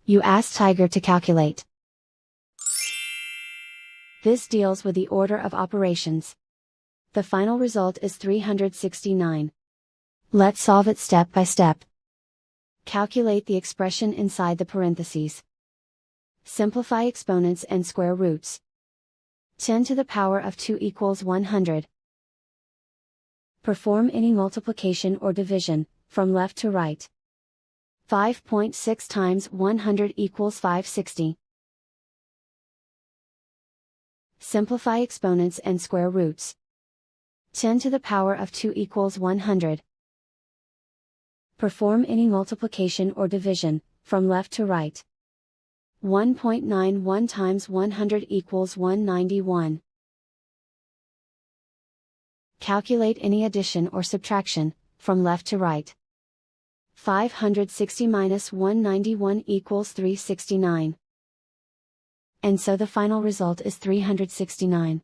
You ask Tiger to calculate. This deals with the order of operations. The final result is 369. Let's solve it step by step. Calculate the expression inside the parentheses. Simplify exponents and square roots. 10 to the power of 2 equals 100. Perform any multiplication or division, from left to right. 5.6 times 100 equals 560. Simplify exponents and square roots. 10 to the power of 2 equals 100. Perform any multiplication or division, from left to right. 1.91 times 100 equals 191. Calculate any addition or subtraction, from left to right. 560 minus 191 equals 369. And so the final result is 369.